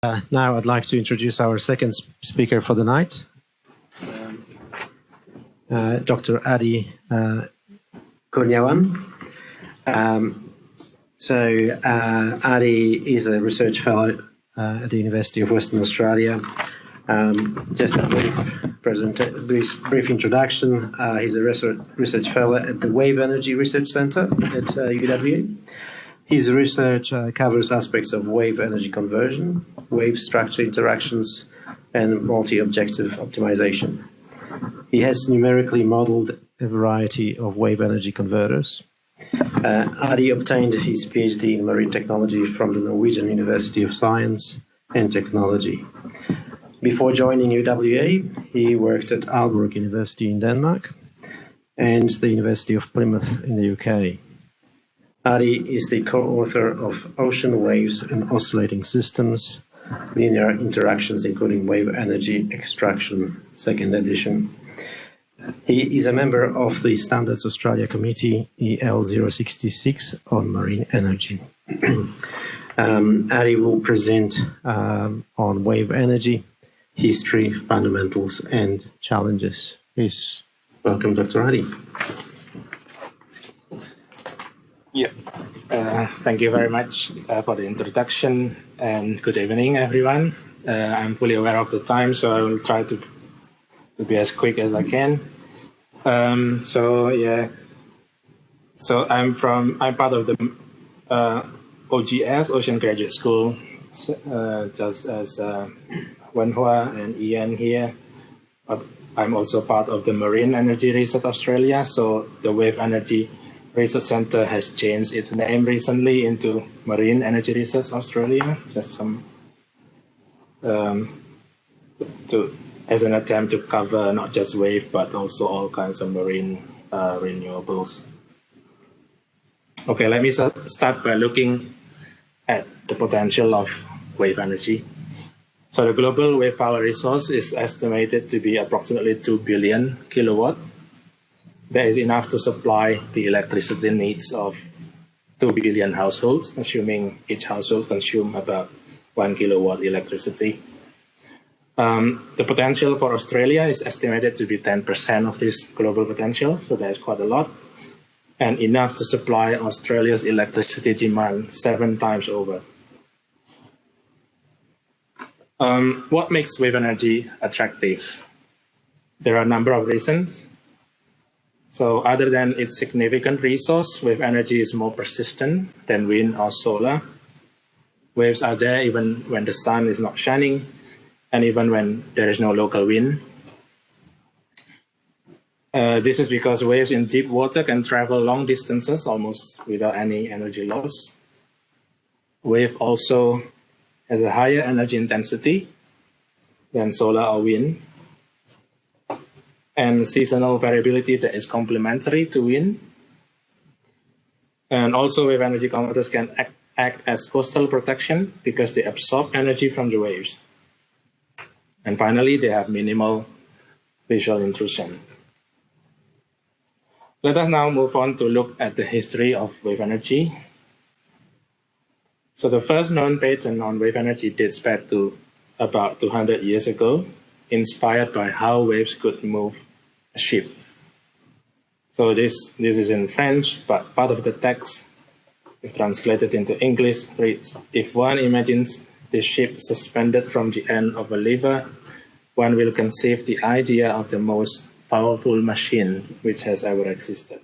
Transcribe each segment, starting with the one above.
Now I'd like to introduce our second speaker for the night, Dr. Adi Kurniawan. Adi is a research fellow at the University of Western Australia. Just a brief introduction. He's a research fellow at the Wave Energy Research Centre at UWA. His research covers aspects of wave energy conversion, wave structure interactions, and multi-objective optimization. He has numerically modeled a variety of wave energy converters. Adi obtained his PhD in marine technology from the Norwegian University of Science and Technology. Before joining UWA, he worked at Albany University in Denmark and the University of Plymouth in the UK. Adi is the co-author of Ocean Waves and Oscillating Systems, Linear Interactions including Wave Energy Extraction, 2nd edition. He is a member of the Standards Australia Committee EL066 on marine energy. Adi will present on wave energy, history, fundamentals, and challenges. Please welcome Dr. Adi. Yeah, thank you very much for the introduction, and good evening, everyone. I'm fully aware of the time, so I will try to be as quick as I can. So I'm part of the OGS, Ocean Graduate School, just as Wenhua and Ian here. But I'm also part of the Marine Energy Research Australia, so the Wave Energy Research Centre has changed its name recently into Marine Energy Research Australia, just as an attempt to cover not just wave, but also all kinds of marine renewables. Okay, let me start by looking at the potential of wave energy. So the global wave power resource is estimated to be approximately 2 billion kilowatt. That is enough to supply the electricity needs of 2 billion households, assuming each household consumes about 1 kilowatt electricity. The potential for Australia is estimated to be 10% of this global potential, so that is quite a lot, and enough to supply Australia's electricity demand 7 times over. What makes wave energy attractive? There are a number of reasons. So other than its significant resource, wave energy is more persistent than wind or solar. Waves are there even when the sun is not shining, and even when there is no local wind. This is because waves in deep water can travel long distances almost without any energy loss. Wave also has a higher energy intensity than solar or wind, and seasonal variability that is complementary to wind. And also wave energy converters can act as coastal protection because they absorb energy from the waves. And finally, they have minimal visual intrusion. Let us now move on to look at the history of wave energy. So the first known patent on wave energy dates back to about 200 years ago, inspired by how waves could move a ship. So this is in French, but part of the text, if translated into English, reads, "If one imagines the ship suspended from the end of a lever, one will conceive the idea of the most powerful machine which has ever existed."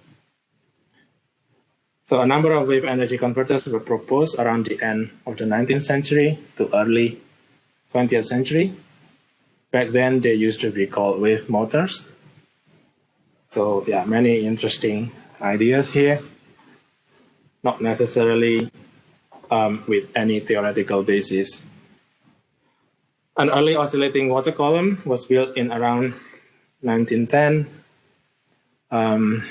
So a number of wave energy converters were proposed around the end of the 19th century to early 20th century. Back then, they used to be called wave motors. So yeah, many interesting ideas here, not necessarily with any theoretical basis. An early oscillating water column was built in around 1910.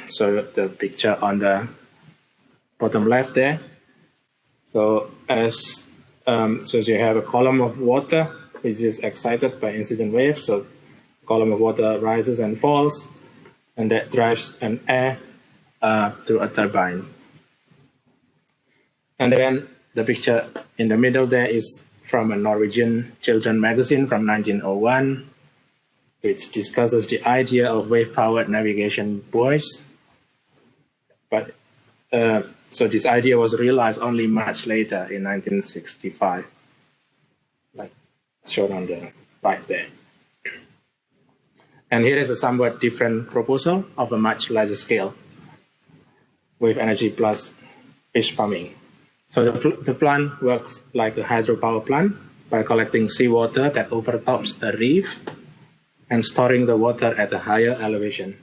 So the picture on the bottom left there. So so you have a column of water which is excited by incident waves. So column of water rises and falls, and that drives an air through a turbine. And then the picture in the middle there is from a Norwegian children magazine from 1901, which discusses the idea of wave-powered navigation buoys. But so this idea was realized only much later in 1965, like shown on the right there. And here is a somewhat different proposal of a much larger scale, wave energy plus fish farming. So the plant works like a hydropower plant by collecting seawater that overtops a reef and storing the water at a higher elevation.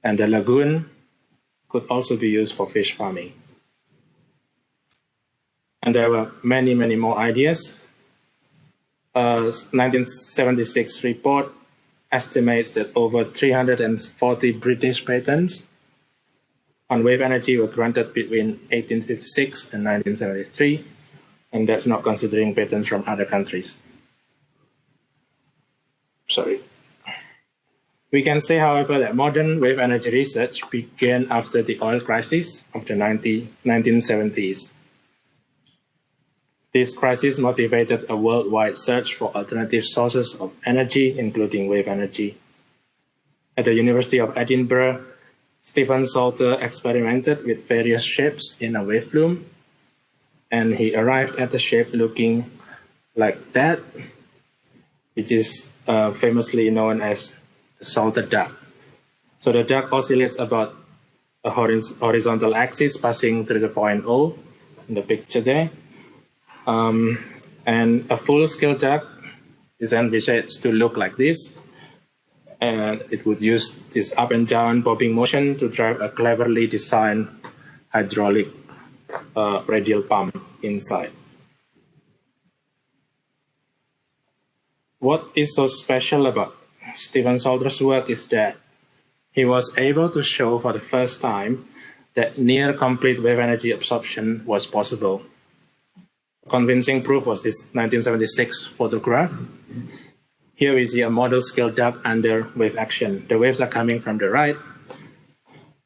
And the lagoon could also be used for fish farming. And there were many, many more ideas. 1976 report estimates that over 340 British patents on wave energy were granted between 1856 and 1973, and that's not considering patents from other countries. Sorry. We can say, however, that modern wave energy research began after the oil crisis of the 1970s. This crisis motivated a worldwide search for alternative sources of energy, including wave energy. At the University of Edinburgh, Stephen Salter experimented with various shapes in a wave plume, and he arrived at the shape looking like that, which is famously known as the Salter duck. So the duck oscillates about a horizontal axis passing through the point O in the picture there. And a full-scale duck is envisaged to look like this. And it would use this up and down bobbing motion to drive a cleverly designed hydraulic radial pump inside. What is so special about Stephen Salter's work is that he was able to show for the first time that near complete wave energy absorption was possible. Convincing proof was this 1976 photograph. Here we see a model scale duck under wave action. The waves are coming from the right.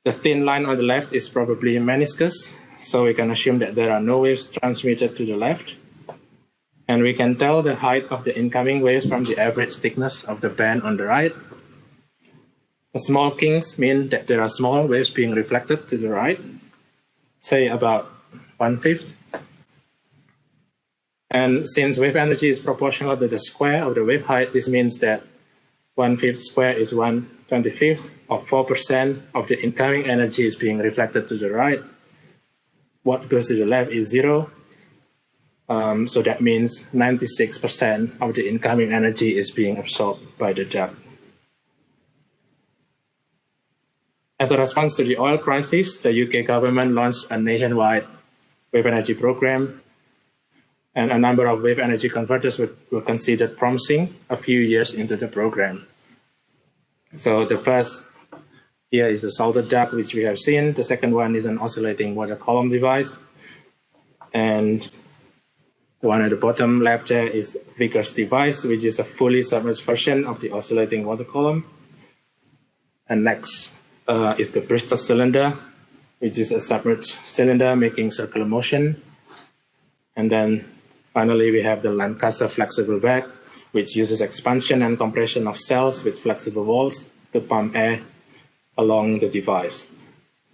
The thin line on the left is probably meniscus, so we can assume that there are no waves transmitted to the left. And we can tell the height of the incoming waves from the average thickness of the band on the right. The small kinks mean that there are small waves being reflected to the right, say about 1/5. And since wave energy is proportional to the square of the wave height, this means that 1/5 square is 1/25 or 4% of the incoming energy is being reflected to the right. What goes to the left is 0. So that means 96% of the incoming energy is being absorbed by the duck. As a response to the oil crisis, the UK government launched a nationwide wave energy program, and a number of wave energy converters were considered promising a few years into the program. So the first here is the Salter duck, which we have seen. The second one is an oscillating water column device. And the one at the bottom left there is Vickers device, which is a fully submerged version of the oscillating water column. And next is the Bristol cylinder, which is a submerged cylinder making circular motion. And then finally, we have the Lancaster flexible bag, which uses expansion and compression of cells with flexible walls to pump air along the device.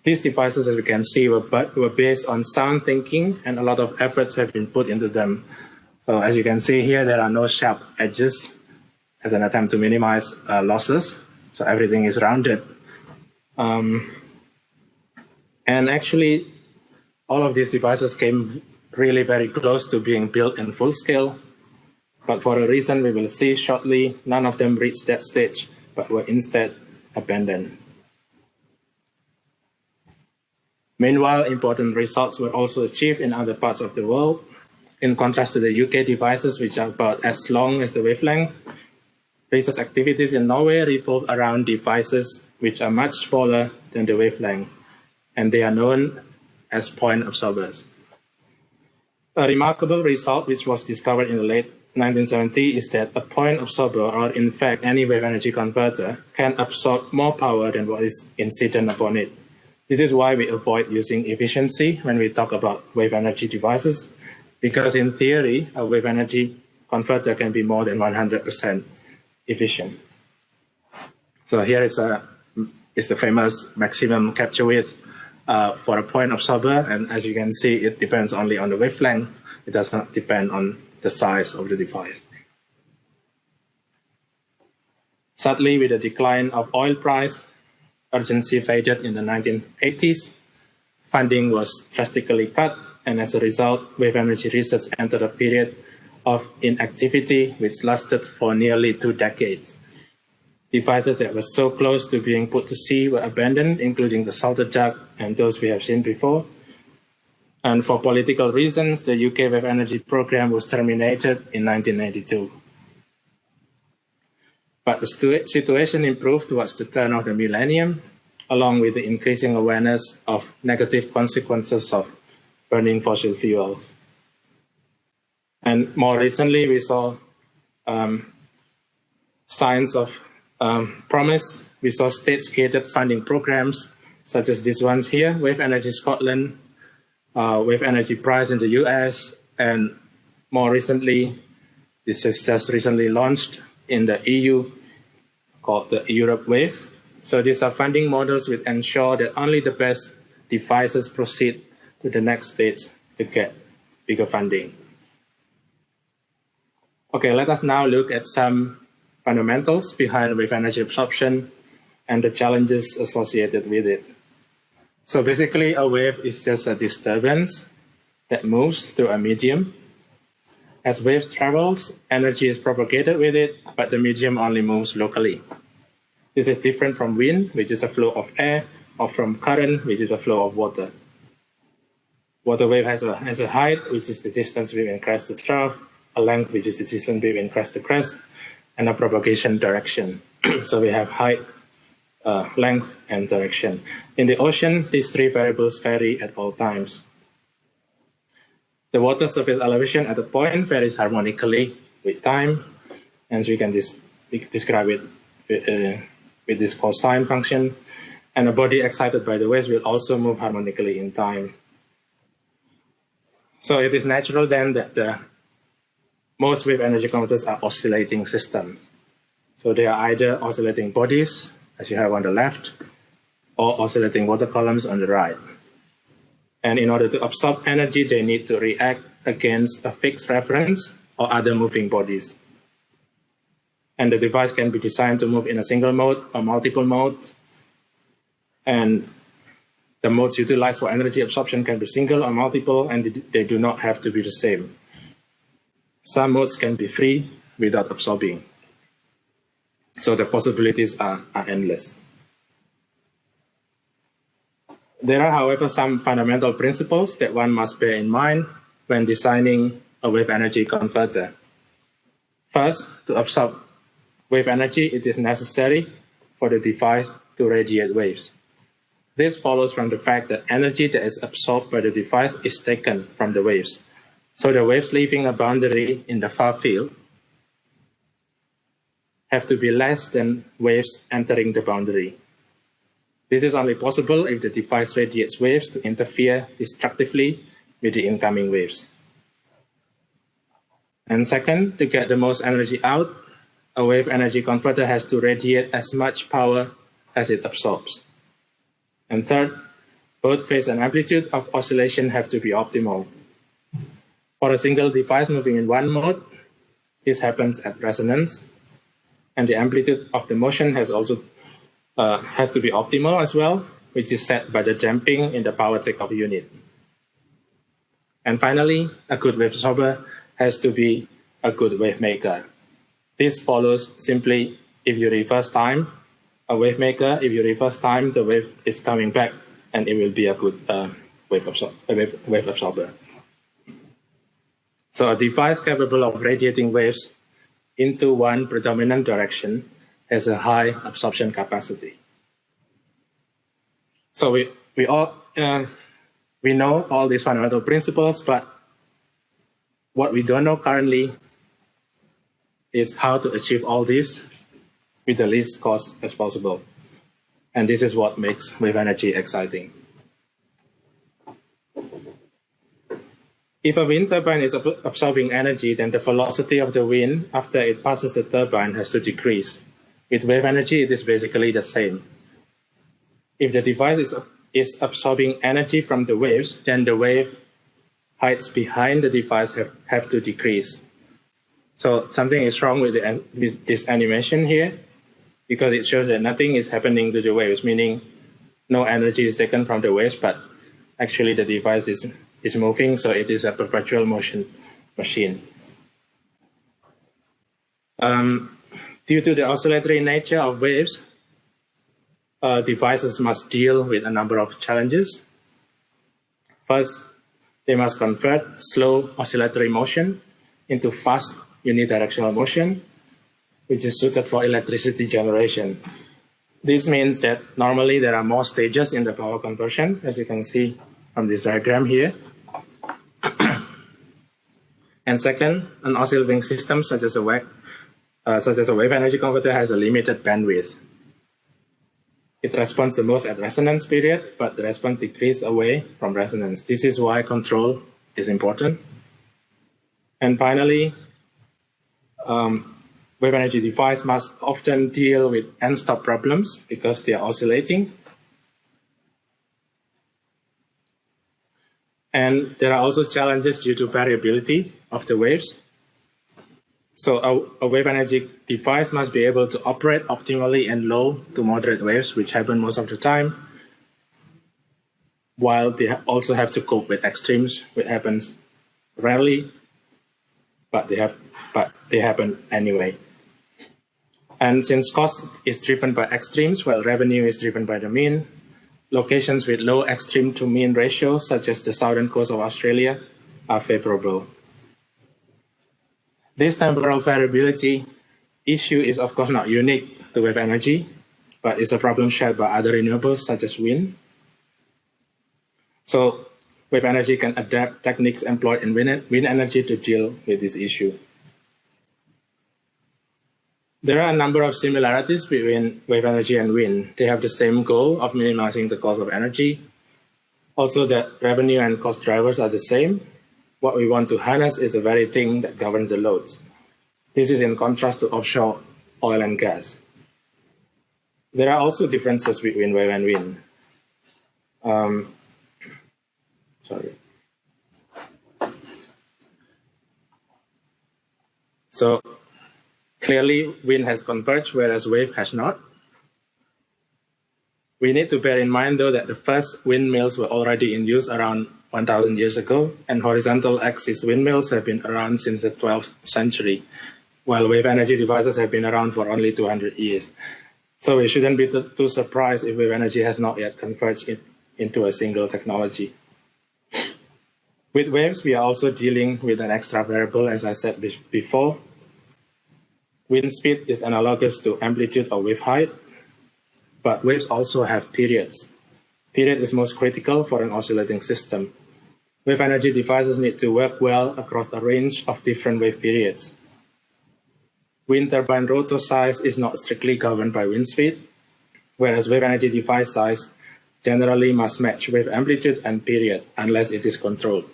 These devices, as we can see, were based on sound thinking, and a lot of efforts have been put into them. So as you can see here, there are no sharp edges as an attempt to minimize losses. So everything is rounded. And actually, all of these devices came really very close to being built in full scale. But for a reason we will see shortly, none of them reached that stage, but were instead abandoned. Meanwhile, important results were also achieved in other parts of the world. In contrast to the UK devices, which are about as long as the wavelength, research activities in Norway revolve around devices which are much smaller than the wavelength, and they are known as point absorbers. A remarkable result which was discovered in the late 1970s is that a point absorber, or in fact any wave energy converter, can absorb more power than what is incident upon it. This is why we avoid using efficiency when we talk about wave energy devices, because in theory, a wave energy converter can be more than 100% efficient. So here is the famous maximum capture width for a point absorber, and as you can see, it depends only on the wavelength. It does not depend on the size of the device. Sadly, with the decline of oil price, urgency faded in the 1980s. Funding was drastically cut, and as a result, wave energy research entered a period of inactivity which lasted for nearly 2 decades. Devices that were so close to being put to sea were abandoned, including the salted jug and those we have seen before. And for political reasons, the UK wave energy program was terminated in 1992. But the situation improved towards the turn of the millennium, along with the increasing awareness of negative consequences of burning fossil fuels. And more recently, we saw signs of promise. We saw state-created funding programs, such as these ones here, Wave Energy Scotland, Wave Energy Prize in the US, and more recently, this is just recently launched in the EU, called the Europe Wave. So these are funding models which ensure that only the best devices proceed to the next stage to get bigger funding. Okay, let us now look at some fundamentals behind wave energy absorption and the challenges associated with it. So basically, a wave is just a disturbance that moves through a medium. As waves travels, energy is propagated with it, but the medium only moves locally. This is different from wind, which is a flow of air, or from current, which is a flow of water. Water wave has a height, which is the distance between crest to trough, a length, which is the distance between crest to crest, and a propagation direction. So we have height, length, and direction. In the ocean, these 3 variables vary at all times. The water surface elevation at a point varies harmonically with time, and we can describe it with this cosine function. And a body excited by the waves will also move harmonically in time. So it is natural then that most wave energy converters are oscillating systems. So they are either oscillating bodies, as you have on the left, or oscillating water columns on the right. And in order to absorb energy, they need to react against a fixed reference or other moving bodies. And the device can be designed to move in a single mode or multiple modes. And the modes utilized for energy absorption can be single or multiple, and they do not have to be the same. Some modes can be free without absorbing. So the possibilities are endless. There are, however, some fundamental principles that one must bear in mind when designing a wave energy converter. First, to absorb wave energy, it is necessary for the device to radiate waves. This follows from the fact that energy that is absorbed by the device is taken from the waves. So the waves leaving a boundary in the far field have to be less than waves entering the boundary. This is only possible if the device radiates waves to interfere destructively with the incoming waves. And second, to get the most energy out, a wave energy converter has to radiate as much power as it absorbs. And third, both phase and amplitude of oscillation have to be optimal. For a single device moving in one mode, this happens at resonance, and the amplitude of the motion has to be optimal as well, which is set by the damping in the power takeoff unit. And finally, a good wave absorber has to be a good wave maker. This follows simply if you reverse time, a wave maker, if you reverse time, the wave is coming back, and it will be a good wave absorber. So a device capable of radiating waves into one predominant direction has a high absorption capacity. So we know all these fundamental principles, but what we don't know currently is how to achieve all this with the least cost as possible. And this is what makes wave energy exciting. If a wind turbine is absorbing energy, then the velocity of the wind after it passes the turbine has to decrease. With wave energy, it is basically the same. If the device is absorbing energy from the waves, then the wave heights behind the device have to decrease. So something is wrong with this animation here, because it shows that nothing is happening to the waves, meaning no energy is taken from the waves, but actually the device is moving, so it is a perpetual motion machine. Due to the oscillatory nature of waves, devices must deal with a number of challenges. First, they must convert slow oscillatory motion into fast unidirectional motion, which is suited for electricity generation. This means that normally there are more stages in the power conversion, as you can see from this diagram here. And second, an oscillating system such as a wave energy converter has a limited bandwidth. It responds the most at resonance period, but the response decreases away from resonance. This is why control is important. And finally, wave energy device must often deal with end-stop problems because they are oscillating. And there are also challenges due to variability of the waves. So a wave energy device must be able to operate optimally in low to moderate waves, which happen most of the time, while they also have to cope with extremes, which happens rarely, but they happen anyway. And since cost is driven by extremes, while revenue is driven by the mean, locations with low extreme to mean ratio, such as the southern coast of Australia, are favorable. This temporal variability issue is of course not unique to wave energy, but it's a problem shared by other renewables such as wind. So wave energy can adapt techniques employed in wind energy to deal with this issue. There are a number of similarities between wave energy and wind. They have the same goal of minimizing the cost of energy. Also, the revenue and cost drivers are the same. What we want to harness is the very thing that governs the loads. This is in contrast to offshore oil and gas. There are also differences between wave and wind. So clearly, wind has converged, whereas wave has not. We need to bear in mind, though, that the first windmills were already in use around 1,000 years ago, and horizontal axis windmills have been around since the 12th century, while wave energy devices have been around for only 200 years. So we shouldn't be too surprised if wave energy has not yet converged into a single technology. With waves, we are also dealing with an extra variable, as I said before. Wind speed is analogous to amplitude or wave height, but waves also have periods. Period is most critical for an oscillating system. Wave energy devices need to work well across a range of different wave periods. Wind turbine rotor size is not strictly governed by wind speed, whereas wave energy device size generally must match wave amplitude and period unless it is controlled.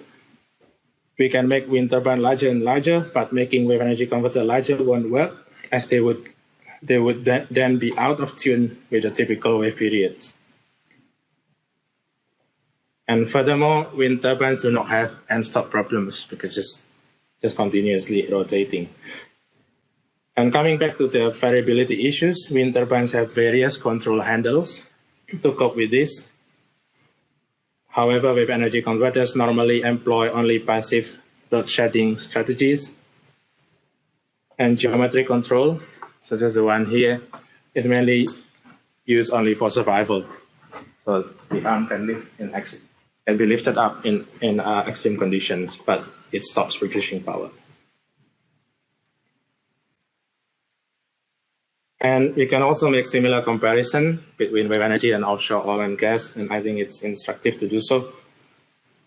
We can make wind turbine larger and larger, but making wave energy converter larger won't work, as they would then be out of tune with the typical wave periods. And furthermore, wind turbines do not have end-stop problems because it's just continuously rotating. And coming back to the variability issues, wind turbines have various control handles to cope with this. However, wave energy converters normally employ only passive load shedding strategies. And geometry control, such as the one here, is mainly used only for survival. So the arm can be lifted up in extreme conditions, but it stops producing power. And we can also make similar comparison between wave energy and offshore oil and gas, and I think it's instructive to do so.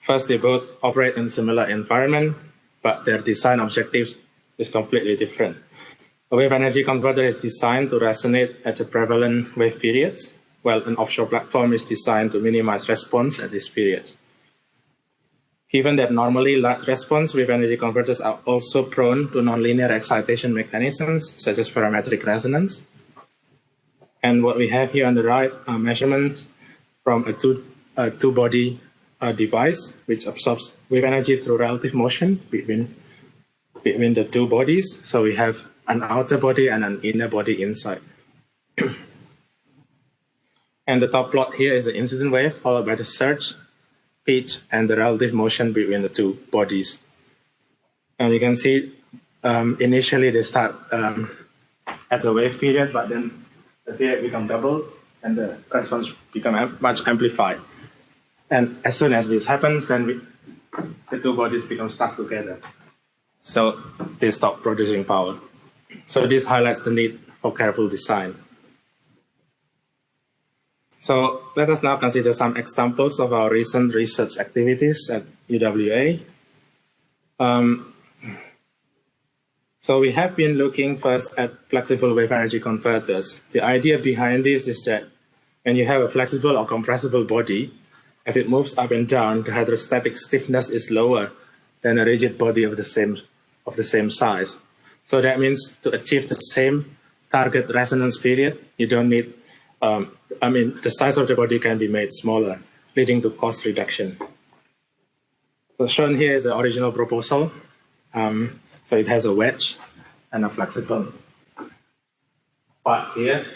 First, they both operate in similar environment, but their design objectives is completely different. A wave energy converter is designed to resonate at the prevalent wave periods, while an offshore platform is designed to minimize response at these periods. given that normally large response wave energy converters are also prone to nonlinear excitation mechanisms, such as parametric resonance. And what we have here on the right are measurements from a two-body device, which absorbs wave energy through relative motion between the two bodies. So we have an outer body and an inner body inside. And the top plot here is the incident wave, followed by the surge, pitch, and the relative motion between the two bodies. And you can see initially they start at the wave period, but then the period becomes double and the response becomes much amplified. And as soon as this happens, then the two bodies become stuck together. So they stop producing power. So this highlights the need for careful design. So let us now consider some examples of our recent research activities at UWA. So we have been looking first at flexible wave energy converters. The idea behind this is that when you have a flexible or compressible body, as it moves up and down, the hydrostatic stiffness is lower than a rigid body of the same size. So that means to achieve the same target resonance period, you don't need, the size of the body can be made smaller, leading to cost reduction. So shown here is the original proposal. So it has a wedge and a flexible part here.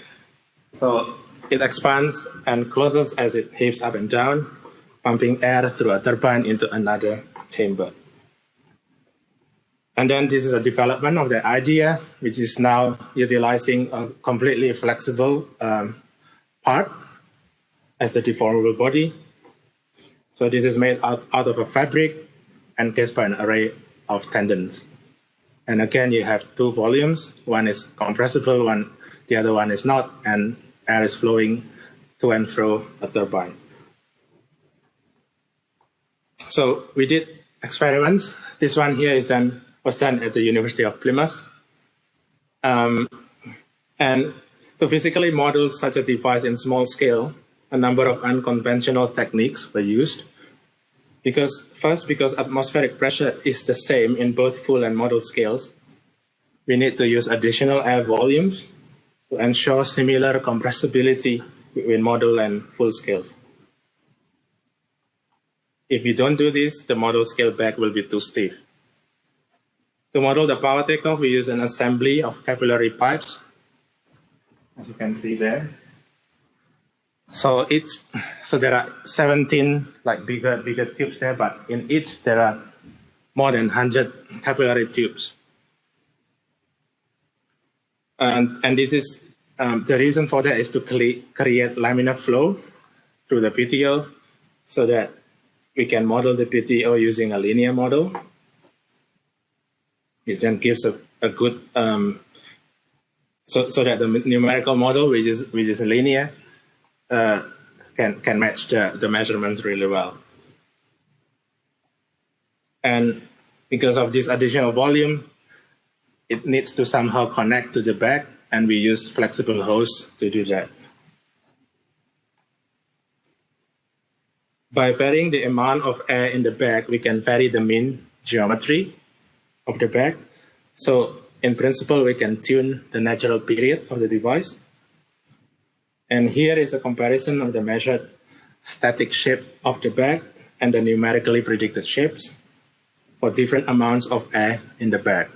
So it expands and closes as it heaves up and down, pumping air through a turbine into another chamber. And then this is a development of the idea, which is now utilizing a completely flexible part as the deformable body. So this is made out of a fabric encased by an array of tendons. And again, you have two volumes. One is compressible, the other one is not, and air is flowing to and fro a turbine. So we did experiments. This one here was done at the University of Plymouth. And to physically model such a device in small scale, a number of unconventional techniques were used. Because atmospheric pressure is the same in both full and model scales, we need to use additional air volumes to ensure similar compressibility between model and full scales. If you don't do this, the model scale back will be too stiff. To model the power takeoff, we use an assembly of capillary pipes, as you can see there. So there are 17 bigger tubes there, but in each there are more than 100 capillary tubes. And this is the reason for that is to create laminar flow through the PTO, so that we can model the PTO using a linear model. It then gives a good so that the numerical model, which is linear, can match the measurements really well. And because of this additional volume, it needs to somehow connect to the back, and we use flexible hose to do that. By varying the amount of air in the bag, we can vary the mean geometry of the bag. So in principle, we can tune the natural period of the device. And here is a comparison of the measured static shape of the bag and the numerically predicted shapes for different amounts of air in the bag.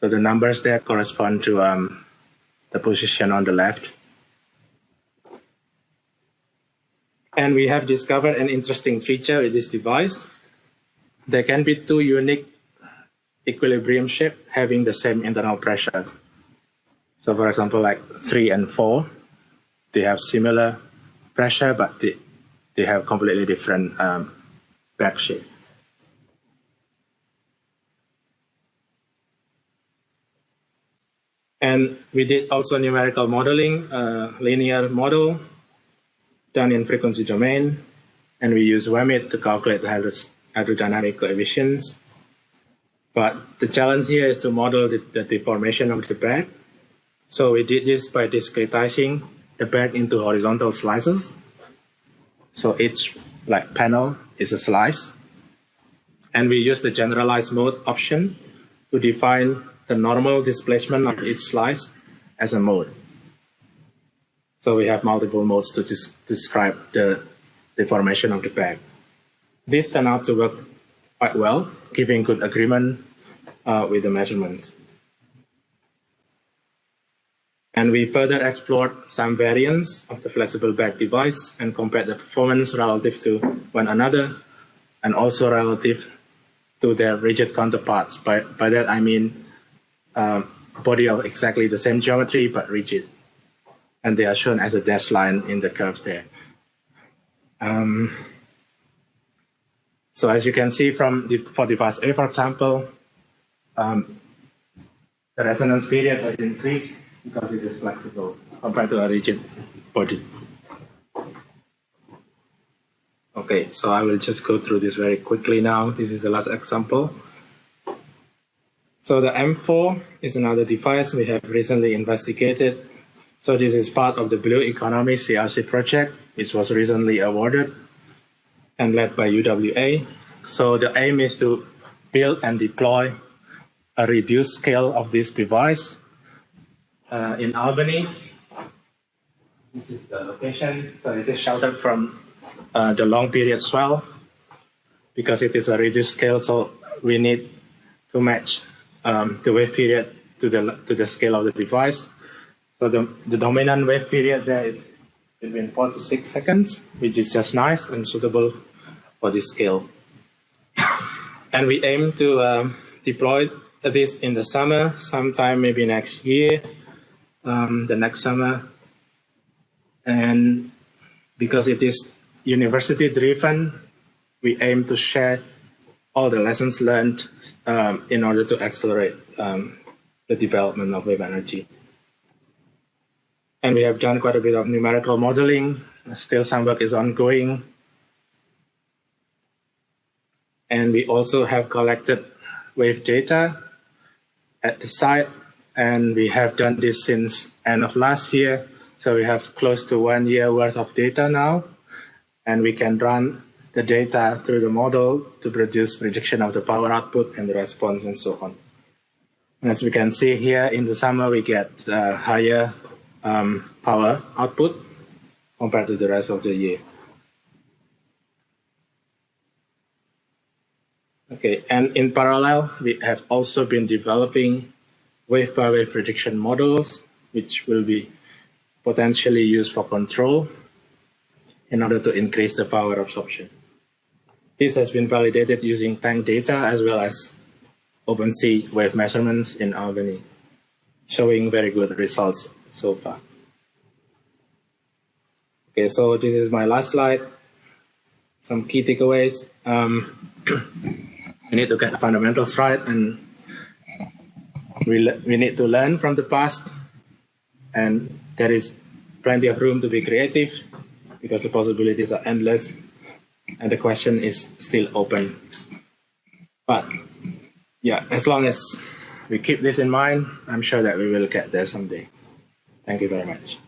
So the numbers there correspond to the position on the left. And we have discovered an interesting feature with this device. There can be two unique equilibrium shapes having the same internal pressure. So for example, like 3 and 4, they have similar pressure, but they have completely different bag shape. And we did also numerical modeling, linear model done in frequency domain, and we use WAMIT to calculate the hydrodynamic coefficients. But the challenge here is to model the deformation of the bag. So we did this by discretizing the bag into horizontal slices. So each panel is a slice. And we use the generalized mode option to define the normal displacement of each slice as a mode. So we have multiple modes to describe the deformation of the bag. This turned out to work quite well, giving good agreement with the measurements. And we further explored some variants of the flexible bag device and compared the performance relative to one another and also relative to their rigid counterparts. By that I mean body of exactly the same geometry but rigid. And they are shown as a dashed line in the curve there. So as you can see for device A, for example, the resonance period has increased because it is flexible compared to a rigid body. Okay, so I will just go through this very quickly now. This is the last example. So the M4 is another device we have recently investigated. So this is part of the Blue Economy CRC project, which was recently awarded and led by UWA. So the aim is to build and deploy a reduced scale of this device in Albany. This is the location. So it is sheltered from the long period swell because it is a reduced scale. So we need to match the wave period to the scale of the device. So the dominant wave period there is between 4 to 6 seconds, which is just nice and suitable for this scale. And we aim to deploy this in the summer, sometime maybe next year, the next summer. And because it is university driven, we aim to share all the lessons learned in order to accelerate the development of wave energy. And we have done quite a bit of numerical modeling. Still some work is ongoing. And we also have collected wave data at the site. And we have done this since end of last year. So we have close to 1 year worth of data now. And we can run the data through the model to produce prediction of the power output and the response and so on. And as we can see here, in the summer, we get higher power output compared to the rest of the year. Okay, and in parallel, we have also been developing wave-by-wave prediction models, which will be potentially used for control in order to increase the power absorption. This has been validated using tank data as well as OpenSea wave measurements in Albany, showing very good results so far. Okay, so this is my last slide. Some key takeaways. We need to get the fundamentals right, and we need to learn from the past, and there is plenty of room to be creative because the possibilities are endless and the question is still open. But yeah, as long as we keep this in mind, I'm sure that we will get there someday. Thank you very much.